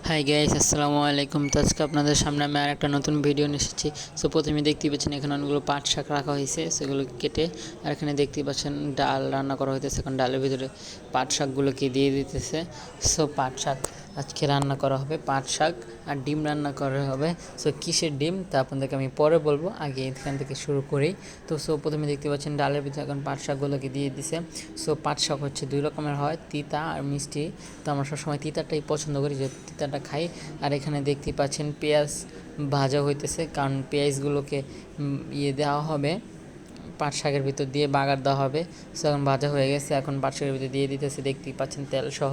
Hi guys, আসসালামু আলাইকুম। তো আজকে আপনাদের সামনে আমি আরেকটা নতুন ভিডিও নিয়ে এসেছি। সো প্রথমে দেখতেই পাচ্ছেন এখানে অনেকগুলো পাট শাক রাখা হয়েছে, সেগুলো কেটে। আর এখানে দেখতেই পাচ্ছেন ডাল রান্না করা হইতেছে, এখন ডালের ভিতরে পাট শাকগুলোকে দিয়ে দিতেছে। সো পাট শাক আজকে রান্না করা হবে, পাট শাক আর ডিম রান্না করা হবে। সো কিসের ডিম তা আপনাদেরকে আমি পরে বলবো, আগে এখান থেকে শুরু করি। তো প্রথমে দেখতে পাচ্ছেন ডালের ভিতরে এখন পাট শাকগুলোকে দিয়ে দিছে। সো পাট শাক হচ্ছে দুই রকমের হয়, তিতা আর মিষ্টি। তো আমরা সবসময় তিতাটাই পছন্দ করি, যে তিতাটা খাই। আর এখানে দেখতেই পাচ্ছেন পেঁয়াজ ভাজা হইতেছে, কারণ পেঁয়াজগুলোকে দেওয়া হবে পাট শাকের ভিতর দিয়ে, বাগার দেওয়া হবে। সো এখন ভাজা হয়ে গেছে, এখন পাট শাকের ভিতরে দিয়ে দিতেছে, দেখতেই পাচ্ছেন তেল সহ।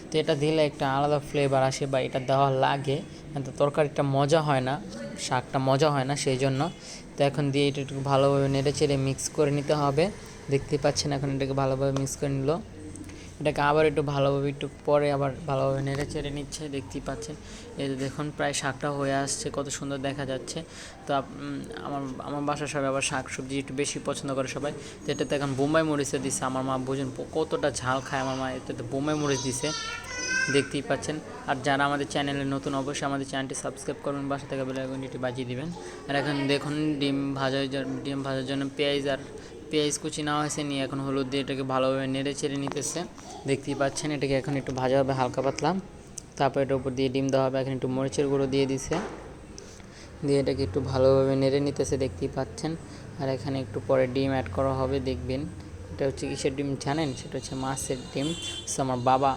তো এটা দিলে একটা আলাদা ফ্লেভার আসে, বা এটা দেওয়া লাগে, কিন্তু তরকারিটা মজা হয় না, শাকটা মজা হয় না, সেই জন্য। তো এখন দিয়ে এটা একটু ভালোভাবে নেড়ে চেড়ে মিক্স করে নিতে হবে। দেখতেই পাচ্ছেন এখন এটাকে ভালোভাবে মিক্স করে নিল। এটাকে আবার একটু ভালোভাবে, একটু পরে আবার ভালোভাবে নেড়ে চেড়ে নিচ্ছে, দেখতেই পাচ্ছেন। এই যে দেখুন প্রায় শাকটা হয়ে আসছে, কত সুন্দর দেখা যাচ্ছে। তো আমার আমার বাসার সবাই আবার শাক সবজি একটু বেশি পছন্দ করে সবাই। তো এটাতে এখন বোম্বাই মরিচে দিচ্ছে, আমার মা বুঝেন কতটা ঝাল খায়, আমার মা এটাতে বোম্বাই মরিচ দিছে, দেখতেই পাচ্ছেন। আর যারা আমাদের চ্যানেলে নতুন, অবশ্যই আমাদের চ্যানেলটি সাবস্ক্রাইব করবেন, বাসা থেকে বেল আইকনটি বাজিয়ে দিবেন। আর এখন দেখুন ডিম ভাজার জন্য পেঁয়াজ কুচি নেওয়া হয়েছে, নিয়ে এখন হলুদ দিয়ে এটাকে ভালোভাবে নেড়ে চেড়ে নিতেছে, দেখতেই পাচ্ছেন। এটাকে এখন একটু ভাজা হবে হালকা পাতলা, তারপর এটার উপর দিয়ে ডিম দেওয়া হবে। এখন একটু মরিচের গুঁড়ো দিয়ে দিছে, দিয়ে এটাকে একটু ভালোভাবে নেড়ে নিতেছে, দেখতেই পাচ্ছেন। আর এখানে একটু পরে ডিম অ্যাড করা হবে, দেখবেন। এটা হচ্ছে কিসের ডিম জানেন? সেটা হচ্ছে মাছের ডিম। আমার বাবা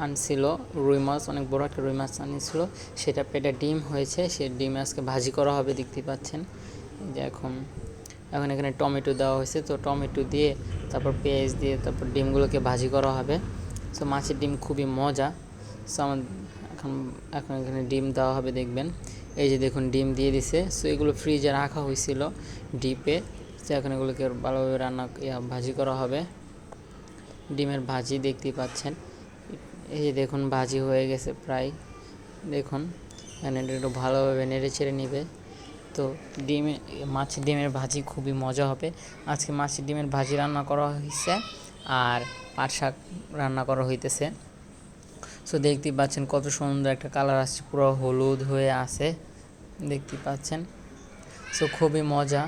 আনছিল রুই মাছ, অনেক বড় একটা রুই মাছ আনিছিল, সেটা পেটে ডিম হয়েছে, সেই ডিম আজকে ভাজি করা হবে, দেখতেই পাচ্ছেন। যে এখন এখানে টমেটো দেওয়া হয়েছে, তো টমেটো দিয়ে তারপর পেঁয়াজ দিয়ে তারপর ডিমগুলোকে ভাজি করা হবে। সো মাছের ডিম খুবই মজা। সো আমার এখন এখন এখানে ডিম দেওয়া হবে, দেখবেন। এই যে দেখুন ডিম দিয়ে দিছে। সো এগুলো ফ্রিজে রাখা হয়েছিল ডিপে। সো এখন এগুলোকে ভালোভাবে ভাজি করা হবে, ডিমের ভাজি, দেখতেই পাচ্ছেন। এই যে দেখুন ভাজি হয়ে গেছে প্রায়, দেখুন। এখানে একটু ভালোভাবে নেড়ে ছেড়ে নিবে। তো মাছের ডিমের ভাজি খুবই মজা হবে। আজকে মাছের ডিমের ভাজি রান্না করা হয়েছে, আর পাট শাক রান্না করা হইতেছে। সো দেখতেই পাচ্ছেন কত সুন্দর একটা কালার আসছে, পুরো হলুদ হয়ে আছে, দেখতেই পাচ্ছেন। সো খুবই মজা।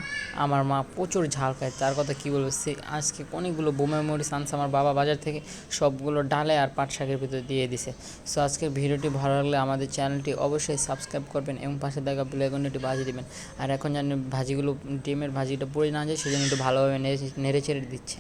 আমার মা প্রচুর ঝাল খায়, তার কথা কী বলবো। আজকে অনেকগুলো বোম্বাই মরিচ আনছে আমার বাবা বাজার থেকে, সবগুলো ডালে আর পাট শাকের ভিতরে দিয়ে দিছে। সো আজকের ভিডিওটি ভালো লাগলে আমাদের চ্যানেলটি অবশ্যই সাবস্ক্রাইব করবেন এবং পাশে দেখা বেল আইকনটি বাজিয়ে দিবেন। আর এখন জানি ডিমের ভাজিটা পড়ে না যায়, সেজন্য একটু ভালোভাবে নেড়ে চেড়ে দিচ্ছে।